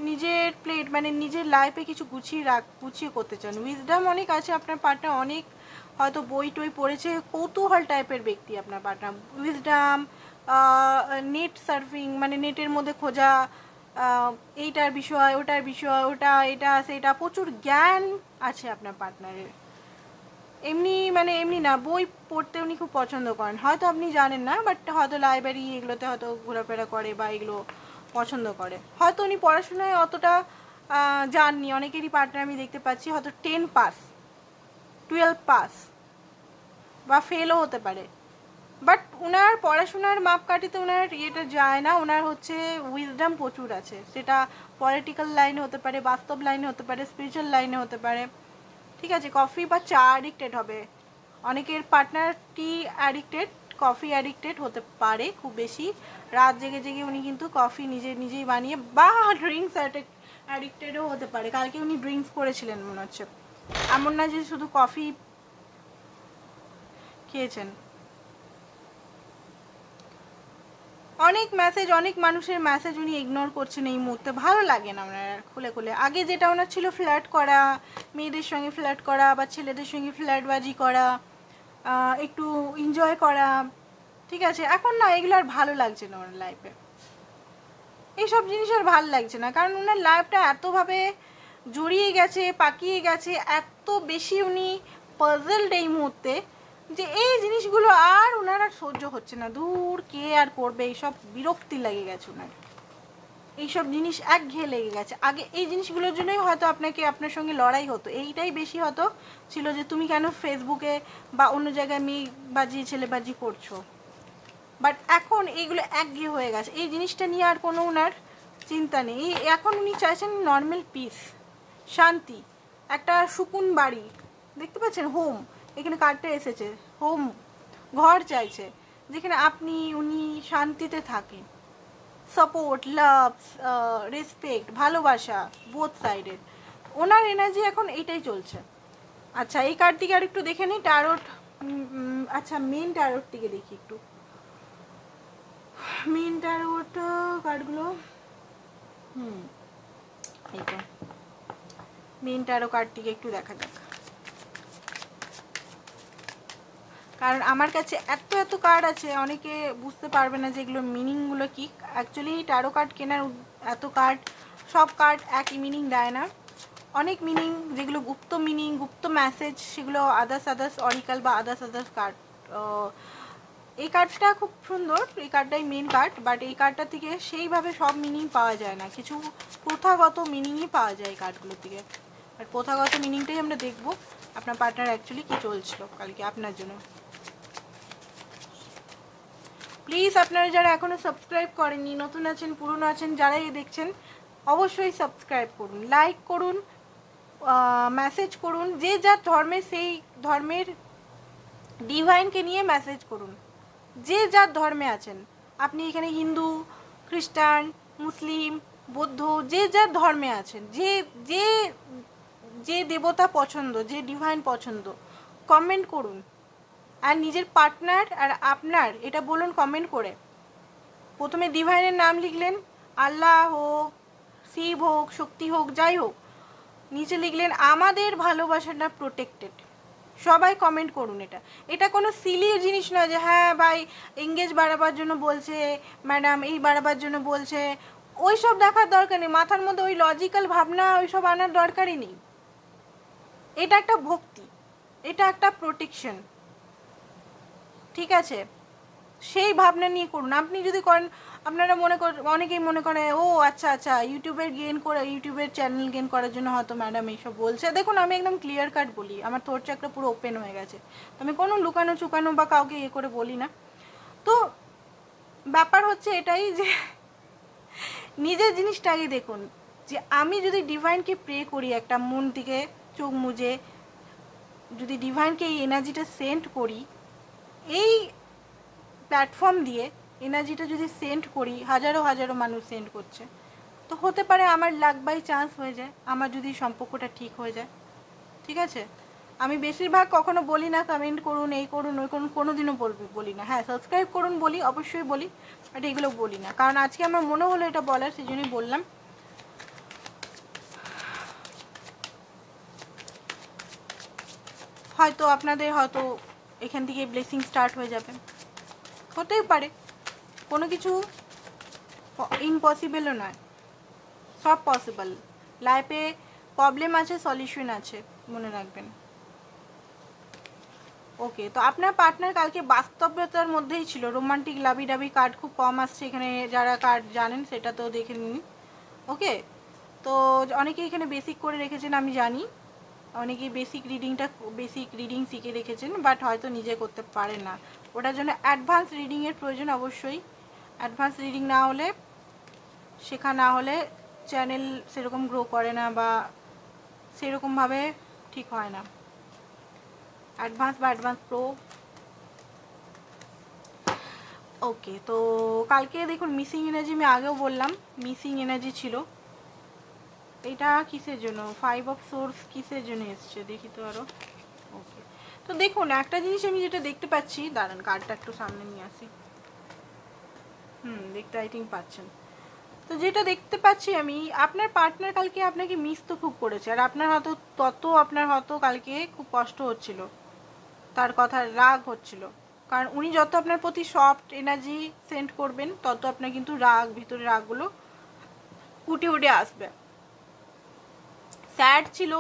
নিজের প্লেট মানে নিজের লাইফে কিছু গুছিয়ে করতে চান। উইজডম অনেক আছে আপনার পার্টনার, অনেক হয়তো বই টই পড়েছে, কৌতূহল টাইপের ব্যক্তি আপনার পার্টনার। উইজডাম, নেট সার্ফিং মানে নেটের মধ্যে খোঁজা, এইটার বিষয় ওটার বিষয়, ওটা এটা সেটা, প্রচুর জ্ঞান আছে আপনার পার্টনারের। এমনি মানে এমনি না, বই পড়তে উনি খুব পছন্দ করেন, হয়তো আপনি জানেন না, বাট হয়তো লাইব্রেরি এগুলোতে হয়তো ঘোরাফেরা করে বা এগুলো পছন্দ করে। হয়তো উনি পড়াশোনায় অতটা জাননি, অনেকেরই পার্টনার আমি দেখতে পাচ্ছি হয়তো 10 পাস 12 পাস বা ফেলও হতে পারে, বাট ওনার পড়াশোনার মাপকাঠিতে ওনার ইয়েটা যায় না। ওনার হচ্ছে উইজডম প্রচুর আছে, সেটা পলিটিক্যাল লাইনে হতে পারে, বাস্তব লাইনে হতে পারে, স্পিরিচুয়াল লাইনে হতে পারে। ঠিক আছে, কফি বা চা অ্যাডিক্টেড হবে, অনেকের পার্টনার টি অ্যাডিক্টেড, কফি অ্যাডিক্টেড হতে পারে খুব বেশি। রাত জেগে জেগে উনি কিন্তু কফি নিজেই বানিয়ে, বা ড্রিঙ্কস অ্যাডিক্টেডও হতে পারে। কালকে উনি ড্রিঙ্কস করেছিলেন মনে হচ্ছে, এমন না যে শুধু কফি খেয়েছেন। অনেক মেসেজ, অনেক মানুষের মেসেজ উনি ইগনোর করছেন এই মুহূর্তে, ভালো লাগে না ওনার খুলে খুলে। আগে যেটা ওনার ছিল ফ্ল্যাট করা, মেয়েদের সঙ্গে ফ্ল্যাট করা বা ছেলেদের সঙ্গে ফ্ল্যাটবাজি করা, একটু এনজয় করা, ঠিক আছে, এখন না এগুলো আর ভালো লাগছে না ওনার লাইফে। এইসব জিনিস আর ভালো লাগছে না, কারণ ওনার লাইফটা এতভাবে জড়িয়ে গেছে, পাকিয়ে গেছে, এত বেশি উনি পাজলড এই মুহূর্তে, যে এই জিনিসগুলো আর ওনার আর সহ্য হচ্ছে না। দূর, কে আর করবে এইসব, বিরক্তি লেগে গেছে ওনার, এইসব জিনিস একঘেয়ে লেগে গেছে। আগে এই জিনিসগুলোর জন্যই হয়তো আপনার সঙ্গে লড়াই হতো, এইটাই বেশি হতো ছিল যে তুমি কেন ফেসবুকে বা অন্য জায়গায় মেয়েবাজি ছেলেবাজি করছো। বাট এখন এইগুলো একঘেয়ে হয়ে গেছে, এই জিনিসটা নিয়ে আর কোনো ওনার চিন্তা নেই। এখন উনি চাইছেন নর্মাল পিস, শান্তি, একটা সুকুন বাড়ি, দেখতে পাচ্ছেন হোম, এখানে কার্ডটা এসেছে হোম, ঘর চাইছে যেখানে উনি শান্তিতে থাকেন, সাপোর্ট, লাভ, রেসপেক্ট, ভালোবাসা বোথ সাইডের। ওনার এনার্জি এখন এইটাই চলছে। আচ্ছা, এই কার্ড থেকে আর একটু দেখে নিই ট্যারোট। আচ্ছা, মেন ট্যারোট থেকে দেখি একটু, মেন ট্যারোট কার্ডগুলো। এইটা মেন ট্যারো কার্ডটিকে একটু দেখা যাক, কারণ আমার কাছে এত কার্ড আছে, অনেকে বুঝতে পারবে না যে এগুলোর মিনিংগুলো কি। অ্যাকচুয়ালি ট্যারো কার্ড কেনার এত কার্ড, সব কার্ড একই মিনিং দেয় না, অনেক মিনিং, যেগুলো গুপ্ত মিনিং, গুপ্ত মেসেজ, সেগুলো আদার্স অরিকাল বা আদার্স কার্ড। এই কার্ডটা খুব সুন্দর, এই কার্ডটাই মেন কার্ড, বাট এই কার্ডটা থেকে সেইভাবে সব মিনিং পাওয়া যায় না, কিছু প্রথাগত মিনিংই পাওয়া যায় এই কার্ডগুলো থেকে। আর প্রথাগত মিনিংটাই আমরা দেখবো আপনার পার্টনার অ্যাকচুয়ালি কী চলছিল কালকে আপনার জন্য। প্লিজ আপনারা যারা এখনও সাবস্ক্রাইব করেননি, নতুন আছেন পুরনো আছেন, যারাই দেখছেন অবশ্যই সাবস্ক্রাইব করুন, লাইক করুন, মেসেজ করুন, যে যার ধর্মে সেই ধর্মের ডিভাইনকে নিয়ে মেসেজ করুন, যে যার ধর্মে আছেন। আপনি এখানে হিন্দু, খ্রিস্টান, মুসলিম, বৌদ্ধ, যে যার ধর্মে আছেন, যে যে যে দেবতা পছন্দ, যে ডিভাইন পছন্দ, কমেন্ট করুন। আর নিজের পার্টনার আর আপনার এটা বলুন কমেন্ট করে। প্রথমে ডিভাইনের নাম লিখলেন, আল্লাহ হোক, শিব হোক, শক্তি হোক, যাই হোক, নিচে লিখলেন আমাদের ভালোবাসাটা প্রোটেক্টেড। সবাই কমেন্ট করুন। এটা কোনো সিলি জিনিস নয় যে হ্যাঁ ভাই এঙ্গেজ বাড়াবার জন্য বলছে, ম্যাডাম এই বাড়াবার জন্য বলছে, ওই সব দেখার দরকার নেই, মাথার মধ্যে ওই লজিক্যাল ভাবনা ওইসব আনার দরকারই নেই। এটা একটা ভক্তি, এটা একটা প্রোটেকশন, ঠিক আছে, সেই ভাবনা নিয়ে করুন। আপনি যদি করেন, আপনারা অনেকেই মনে করে ও আচ্ছা ইউটিউবের চ্যানেল গেন করার জন্য হয়তো ম্যাডাম এইসব বলছে। দেখুন, আমি একদম ক্লিয়ার কাট বলি, আমার থ্রোট চাকরা পুরো ওপেন হয়ে গেছে, আমি কোনো লুকানো চুকানো বা কাউকে করে বলি না। তো ব্যাপার হচ্ছে এটাই যে নিজের জিনিসটা আগে দেখুন, যে আমি যদি ডিভাইনকে প্রে করি, একটা মন থেকে চোখ মুজে যদি ডিভাইনকে এই এনার্জিটা সেন্ড করি, এই প্ল্যাটফর্ম দিয়ে এনার্জিটা যদি সেন্ড করি, হাজারো মানুষ সেন্ড করছে, তো হতে পারে আমার লাক বাই চান্স হয়ে যায়, আমার যদি সম্পর্কটা ঠিক হয়ে যায়, ঠিক আছে। আমি বেশিরভাগ কখনো বলি না কমেন্ট করুন, এই করুন ওই করুন, কোনোদিনও বলি না। হ্যাঁ, সাবস্ক্রাইব করুন বলি, অবশ্যই বলি, বাট এগুলো বলি না, কারণ আজকে আমার মনে হলো এটা বলার, সেই জন্যই বললাম। হয়তো আপনাদের হয়তো এখান থেকে ব্লেসিং স্টার্ট হয়ে যাবে, হতেই পারে। কোনো কিছু ইম্পসিবলও নয়, সব পসিবল। লাইফে প্রবলেম আছে, সলিউশন আছে, মনে রাখবেন। ওকে, তো আপনার পার্টনার কালকে বাস্তবতার মধ্যেই ছিল, রোমান্টিক লাভি ডাবি কার্ড খুব কম আসছে এখানে, যারা কার্ড জানেন সেটা তো দেখে নিন। ওকে, তো অনেকেই এখানে বেসিক করে রেখেছেন, আমি জানি অনেকেই বেসিক রিডিং শিখে রেখেছেন, বাট হয়তো নিজে করতে পারেন না। ওটার জন্য অ্যাডভান্স রিডিংয়ের প্রয়োজন অবশ্যই। অ্যাডভান্স রিডিং না হলে, শেখা না হলে চ্যানেল সেরকম গ্রো করে না বা সেরকমভাবে ঠিক হয় না। অ্যাডভান্স বা অ্যাডভান্স প্রো। ওকে, তো কালকে দেখুন মিসিং এনার্জি, আমি আগেও বললাম মিসিং এনার্জি ছিল। এটা কিসের জন্য? 5 অফ সোর্স কিসের জন্য এসছে দেখি তো আরও। ওকে, তো দেখুন একটা জিনিস আমি যেটা দেখতে পাচ্ছি, দাঁড়ান কার্ডটা একটু সামনে নিয়ে আসি। দেখতে আই থিঙ্ক পাচ্ছেন। তো যেটা দেখতে পাচ্ছি আমি, আপনার পার্টনার কালকে আপনাকে মিস তো খুব করেছে, আর আপনার হয়তো কালকে খুব কষ্ট হচ্ছিল, তার কথা রাগ হচ্ছিল। কারণ উনি যত আপনার প্রতি সফট এনার্জি সেন্ড করবেন, তত আপনার কিন্তু ভিতরে রাগগুলো উঠে উঠে আসবে। স্যাড ছিল।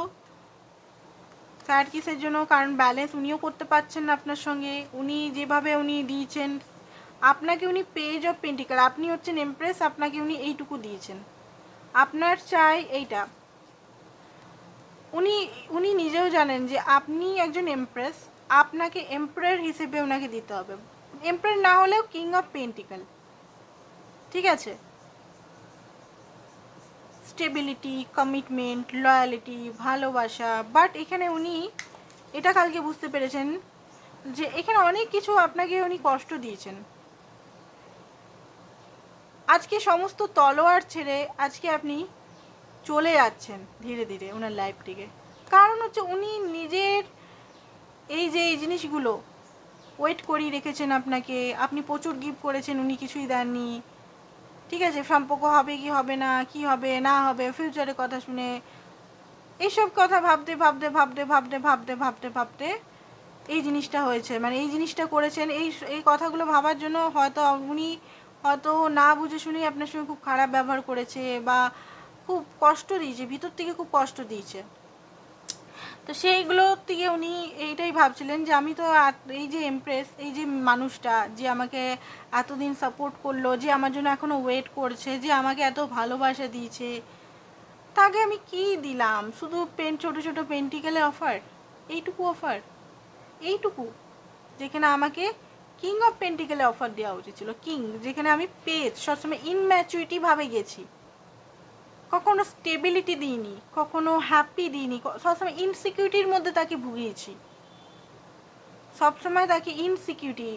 স্যাড কিসের জন্য? কারণ ব্যালেন্স উনিও করতে পারছেন না আপনার সঙ্গে। উনি যেভাবে দিয়েছেন আপনাকে, উনি পেজ অফ পেন্টিকল, আপনি হচ্ছেন এমপ্রেস, আপনাকে উনি এইটুকু দিয়েছেন। আপনার চাই এইটা। উনি নিজেও জানেন যে আপনি একজন এমপ্রেস, আপনাকে এমপ্রায়ার হিসেবে ওনাকে দিতে হবে। এমপ্রায়ার না হলেও কিং অফ পেন্টিকল, ঠিক আছে? স্টেবিলিটি, কমিটমেন্ট, লয়ালিটি, ভালোবাসা। বাট এখানে উনি এটা কালকে বুঝতে পেরেছেন যে এখানে অনেক কিছু আপনাকে উনি কষ্ট দিয়েছেন। আজকে সমস্ত তলোয়ার ছেড়ে আজকে আপনি চলে যাচ্ছেন ধীরে ধীরে ওনার লাইফ থেকে। কারণ হচ্ছে উনি নিজের এই জিনিসগুলো ওয়েট করিয়ে রেখেছেন আপনাকে। আপনি প্রচুর গিফট করেছেন, উনি কিছুই দেননি, ঠিক আছে? সম্পর্ক হবে কি হবে না, কি হবে না হবে, ফিউচারের কথা শুনে এইসব কথা ভাবতে ভাবতে ভাবতে ভাবতে ভাবতে ভাবতে ভাবতে এই জিনিসটা হয়েছে, মানে এই জিনিসটা করেছেন। এই কথাগুলো ভাবার জন্য হয়তো উনি হয়তো না বুঝে শুনেই আপনার সঙ্গে খুব খারাপ ব্যবহার করেছে বা খুব কষ্ট দিয়েছে, ভিতর থেকে খুব কষ্ট দিয়েছে। তো সেইগুলোর থেকে উনি এইটাই ভাবছিলেন যে আমি তো এই যে এমপ্রেস, এই যে মানুষটা যে আমাকে এতদিন সাপোর্ট করলো, যে আমার জন্য এখনও ওয়েট করছে, যে আমাকে এত ভালোবাসা দিয়েছে, তাকে আমি কি দিলাম? শুধু ছোটো ছোটো পেন্টিকেলের অফার, এইটুকু অফার, এইটুকু, যেখানে আমাকে কিং অফ পেন্টিকেলে অফার দেওয়া উচিত ছিল। কিং, যেখানে আমি পেজ সবসময় ইনম্যাচুরিটিভাবে গেছি, কখনো স্টেবিলিটি দিইনি, কখনো হ্যাপি দিইনি, সবসময় ইনসিকিউরিটির মধ্যে তাকে ভুগিয়েছি, সবসময় তাকে ইনসিকিউরিটি।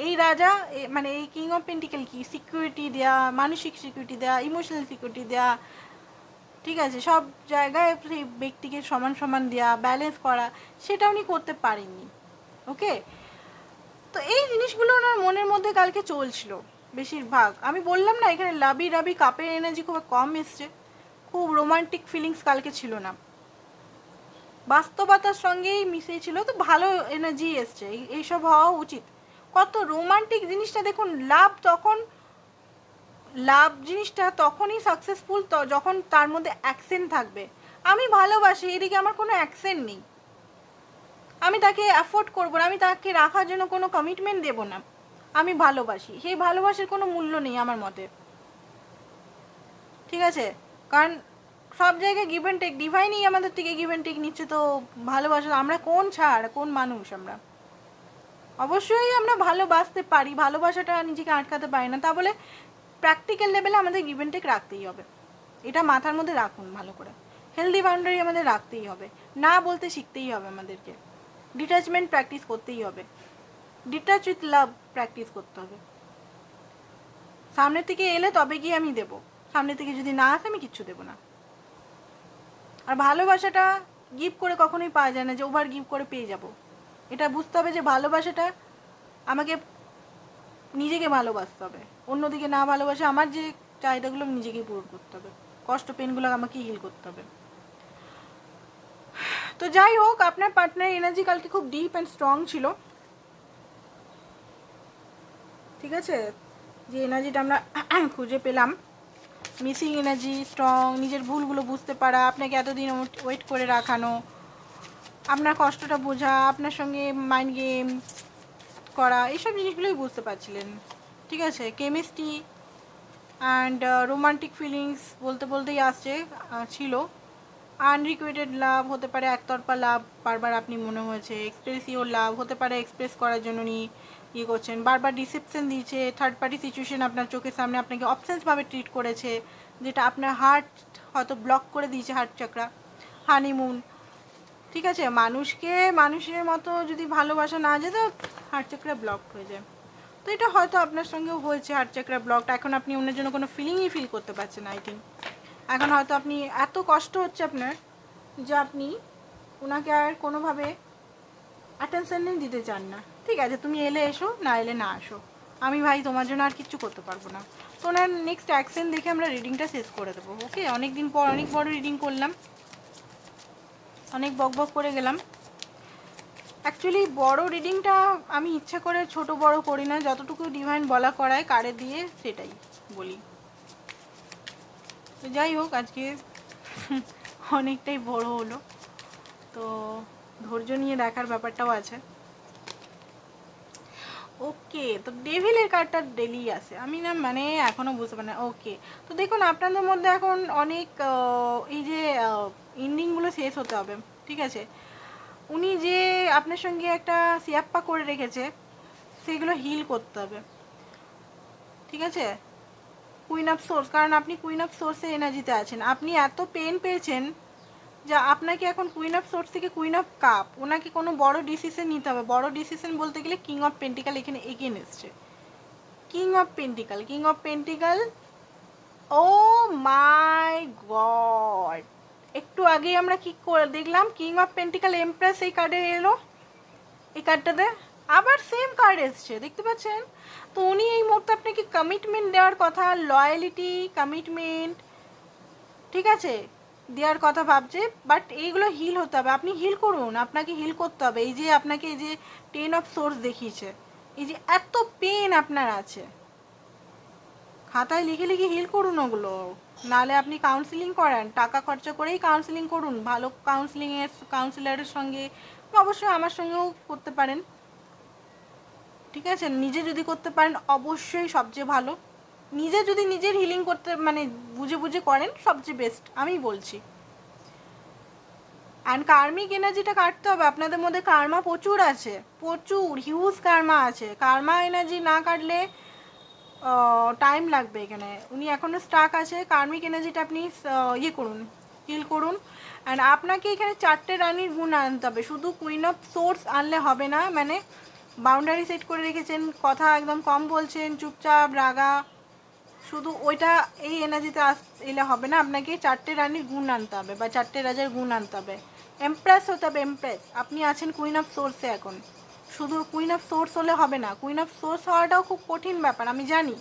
এই রাজা মানে এই কিং অফ পেন্টিকেল কি? সিকিউরিটি দেয়া, মানসিক সিকিউরিটি দেয়া, ইমোশনাল সিকিউরিটি দেয়া, ঠিক আছে? সব জায়গায় সেই ব্যক্তিকে সমান সমান দেয়া, ব্যালেন্স করা, সেটা উনি করতে পারেননি। ওকে, তো এই জিনিসগুলো ওনার মনের মধ্যে কালকে চলছিল বেশিরভাগ। আমি বললাম না এখানে লাভি রাবি কাপের এনার্জি খুব কম এসছে, খুব রোমান্টিক ফিলিংস কালকে ছিল না, বাস্তবতার সঙ্গেই মিশেছিল। তো ভালো এনার্জি এসছে, এইসব হওয়া উচিত। কত রোমান্টিক জিনিসটা দেখুন, লাভ জিনিসটা তখনই সাকসেসফুল যখন তার মধ্যে অ্যাকশন থাকবে। আমি ভালোবাসি, এদিকে আমার কোনো অ্যাকশন নেই, আমি তাকে অ্যাফোর্ড করবো না, আমি তাকে রাখার জন্য কোনো কমিটমেন্ট দেবো না, আমি ভালোবাসি, সেই ভালোবাসার কোনো মূল্য নেই আমার মতে, ঠিক আছে? কারণ সব জায়গায় গিভ অ্যান্ড টেক, ডিভাইনই আমাদের থেকে গিভ অ্যান্ড টেক নিচ্ছে। তো ভালোবাসা আমরা কোন ছাড়, কোন মানুষ আমরা? অবশ্যই আমরা ভালোবাসতে পারি, ভালোবাসাটা নিজেকে আটকাতে পারি না, তা বলে প্র্যাকটিক্যাল লেভেলে আমাদের গিভ অ্যান্ড টেক রাখতেই হবে। এটা মাথার মধ্যে রাখুন ভালো করে। হেলদি বাউন্ডারি আমাদের রাখতেই হবে, না বলতে শিখতেই হবে আমাদেরকে, ডিট্যাচমেন্ট প্র্যাকটিস করতেই হবে, ডিট্যাচ উইথ লাভ প্র্যাকটিস করতে হবে। সামনে থেকে এলে তবে গিয়ে আমি দেবো, সামনে থেকে যদি না আসে আমি কিচ্ছু দেবো না। আর ভালোবাসাটা গিভ করে কখনোই পাওয়া যায় না যে ওভার গিভ করে পেয়ে যাব। এটা বুঝতে হবে যে ভালোবাসাটা আমাকে নিজেকে ভালোবাসতে হবে, অন্যদিকে না ভালোবাসে আমার যে চাহিদাগুলো নিজেকেই পূরণ করতে হবে, কষ্ট পেনগুলো আমাকে হিল করতে হবে। তো যাই হোক, আপনার পার্টনার এনার্জি কালকে খুব ডিপ অ্যান্ড স্ট্রং ছিল, ঠিক আছে, যে এনার্জিটা আমরা খুঁজে পেলাম, মিসিং এনার্জি, স্ট্রং, নিজের ভুলগুলো বুঝতে পারা, আপনাকে এতদিন ওয়েট করে রাখানো, আপনার কষ্টটা বোঝা, আপনার সঙ্গে মাইন্ড গেম করা, এইসব জিনিসগুলোই বুঝতে পারছিলেন, ঠিক আছে। কেমিস্ট্রি অ্যান্ড রোমান্টিক ফিলিংস বলতে বলতেই আসছে, ছিল। আনরিকুইটেড লাভ হতে পারে, একতরফা লাভ বারবার আপনি মনে হয়েছে, এক্সপ্রেসিভ লাভ হতে পারে, এক্সপ্রেস করার জন্য ইয়ে করছেন, বারবার ডিসেপশন দিয়েছে, থার্ড পার্টি সিচুয়েশন আপনার চোখের সামনে আপনাকে অপশনসভাবে ট্রিট করেছে, যেটা আপনার হার্ট হয়তো ব্লক করে দিয়েছে, হার্ট চাকরা। হানিমুন, ঠিক আছে, মানুষকে মানুষের মতো যদি ভালোবাসা না যেত, হার্ট চাকরা ব্লক হয়ে যায়। তো এটা হয়তো আপনার সঙ্গেও হয়েছে, হার্ট চাকরা ব্লকটা। এখন আপনি অন্যের জন্য কোনো ফিলিংই ফিল করতে পারছেন না, আই থিঙ্ক। এখন হয়তো আপনি এত কষ্ট হচ্ছে আপনার যে আপনি ওনাকে আর কোনোভাবে অ্যাটেনশনই দিতে চান না। ঠিক আছে, তুমি এলে এসো, না এলে না আসো, আমি ভাই তোমার জন্য আর কিচ্ছু করতে পারবো না। তো ওনার নেক্সট অ্যাকশন দেখে আমরা রিডিংটা শেষ করে দেবো। ওকে, অনেক দিন পর অনেক বড় রিডিং করলাম, অনেক বক বক করে গেলাম। অ্যাকচুয়ালি বড় রিডিংটা আমি ইচ্ছা করে ছোট বড় করি না, যতটুকু ডিভাইন বলা করায় কারে দিয়ে সেটাই বলি। তো যাই হোক, আজকে অনেকটাই বড় হলো, তো ধৈর্য নিয়ে দেখার ব্যাপারটাও আছে। ওকে, তো ডেভিলের কার্ডটা ডেলি আসে, আমি না মানে এখনও বুঝতে পারি না। ওকে, তো দেখুন আপনাদের মধ্যে এখন অনেক এই যে এন্ডিংগুলো শেষ হতে হবে, ঠিক আছে। উনি যে আপনার সঙ্গে একটা সিয়াপ্পা করে রেখেছে, সেগুলো হিল করতে হবে, ঠিক আছে। কুইন অফ সোর্স, কারণ আপনি কুইন অফ সোর্সের এনার্জিতে আছেন, আপনি এত পেন পেয়েছেন যা আপনাকে এখন কুইন অফ সোর্স থেকে কুইন অফ কাপ, ওনাকে কোনো বড় ডিসিশন নিতে হবে। বড় ডিসিশন বলতে গেলে কিং অফ পেন্টিকাল এখানে এগেন এসছে, কিং অফ পেন্টিকাল, কিং অফ পেন্টিকাল। ও মাই গড, একটু আগে আমরা কি করে দেখলাম, কিং অফ পেন্টিকাল এমপ্রেস এই কার্ডে এলো, এই কার্ডটাতে আবার সেম কার্ড এসছে, দেখতে পাচ্ছেন। তো উনি এই মুহূর্তে আপনাকে কমিটমেন্ট দেওয়ার কথা, লয়ালিটি, কমিটমেন্ট, ঠিক আছে, দেওয়ার কথা ভাবছে, বাট এইগুলো হিল হতে হবে। আপনি হিল করুন, আপনাকে হিল করতে হবে। এই যে আপনাকে এই যে 10 অফ সোর্স দেখিয়েছে, এই যে এত পেন আপনার আছে, খাতায় লিখে লিখে হিল করুন ওগুলো, নাহলে আপনি কাউন্সিলিং করেন, টাকা খরচা করেই কাউন্সিলিং করুন, ভালো কাউন্সিলারের সঙ্গে, অবশ্যই আমার সঙ্গেও করতে পারেন, ঠিক আছে। নিজে যদি করতে পারেন অবশ্যই সবচেয়ে ভালো, নিজে যদি নিজের হিলিং করতে মানে বুঝে বুঝে করেন সবচেয়ে বেস্ট, আমি বলছি। অ্যান্ড কার্মিক এনার্জিটা কাটতে হবে, আপনাদের মধ্যে কার্মা প্রচুর আছে, প্রচুর হিউজ কার্মা আছে। কার্মা এনার্জি না কাটলে টাইম লাগবে এখানে, উনি এখনও স্টাক আছে। কার্মিক এনার্জিটা আপনি ইয়ে করুন, হিল করুন। অ্যান্ড আপনাকে এখানে 4টে রানীর গুণ আনতে হবে, শুধু কুইন অফ সোর্স আনলে হবে না, মানে বাউন্ডারি সেট করে রেখেছেন, কথা একদম কম বলছেন, চুপচাপ রাগা, শুধু ওইটা এই এনার্জিতে এলে হবে না, আপনাকে 4টে রানীর গুণ আনতে হবে বা 4টে রাজার গুণ আনতে হবে। এমপ্রেস হতে হবে, এমপ্রেস। আপনি আছেন কুইন অফ সোর্সে, এখন শুধু কুইন অফ সোর্স হলে হবে না, কুইন অফ সোর্স হওয়াটাও খুব কঠিন ব্যাপার, আমি জানি।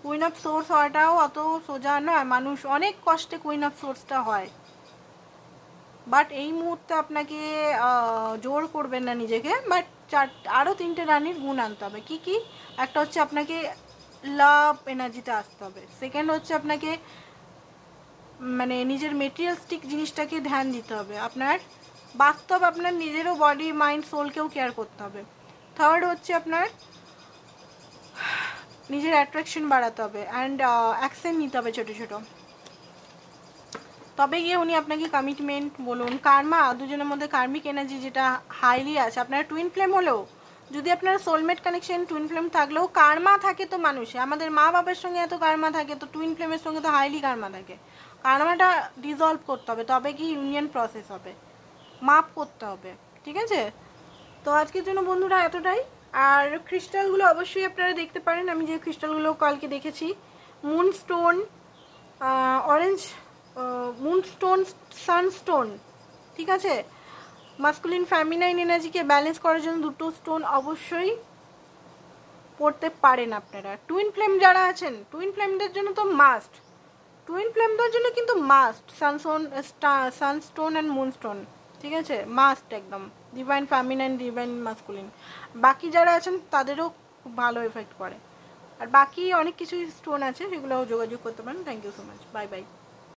কুইন অফ সোর্স হওয়াটাও অত সোজা নয়, মানুষ অনেক কষ্টে কুইন অফ সোর্সটা হয়, বাট এই মুহূর্তে আপনাকে জোর করবেন না নিজেকে, বাট আরও 3টে রানীর গুণ আনতে হবে। কি কি? একটা হচ্ছে আপনাকে লাভ এনার্জিতে আসতে হবে, সেকেন্ড হচ্ছে আপনাকে মানে নিজের মেটেরিয়ালিস্টিক জিনিসটাকে ধ্যান দিতে হবে, আপনার বাস্তব আপনার নিজেরও বডি মাইন্ড সোলকেও কেয়ার করতে হবে। থার্ড হচ্ছে আপনার নিজের অ্যাট্রাকশন বাড়াতে হবে অ্যান্ড অ্যাকশন নিতে হবে ছোটো ছোটো, তবে গিয়ে উনি আপনাকে কমিটমেন্ট বলুন, কার্মা, দুজনের মধ্যে কার্মিক এনার্জি যেটা হাইলি আছে। আপনারা টুইন ফ্লেম হলেও, যদি আপনার সোলমেট কানেকশন টুইন ফ্লেম থাকলেও কার্মা থাকে তো মানুষে, আমাদের মা বাবার সঙ্গে এত কার্মা থাকে, তো টুইন ফ্লেমের সঙ্গে তো হাইলি কার্মা থাকে। কার্মাটা ডিজলভ করতে হবে, তবে কি ইউনিয়ন প্রসেস হবে, মাপ করতে হবে, ঠিক আছে। তো আজকের জন্য বন্ধুরা এতটাই। আর ক্রিস্টালগুলো অবশ্যই আপনারা দেখতে পারেন, আমি যে ক্রিস্টালগুলো কালকে দেখেছি, মুনস্টোন, অরেঞ্জ মুনস্টোন, সানস্টোন, ঠিক আছে। মাস্কুলিন ফ্যামিনাইন এনার্জিকে ব্যালেন্স করার জন্য দুটো স্টোন অবশ্যই পড়তে পারেন আপনারা। টুইন ফ্লেম যারা আছেন, টুইন ফ্লেমদের জন্য তো মাস্ট, টুইন ফ্লেমদের জন্য কিন্তু মাস্ট সানস্টোন অ্যান্ড মুনস্টোন, ঠিক আছে, মাস্ট একদম, ডিভাইন ফেমিনাইন, ডিভাইন মাস্কুলিন। বাকি যারা আছেন তাদেরও খুব ভালো এফেক্ট করে। আর বাকি অনেক কিছু স্টোন আছে, সেগুলোও যোগাযোগ করতে পারেন। Thank you so much, bye by.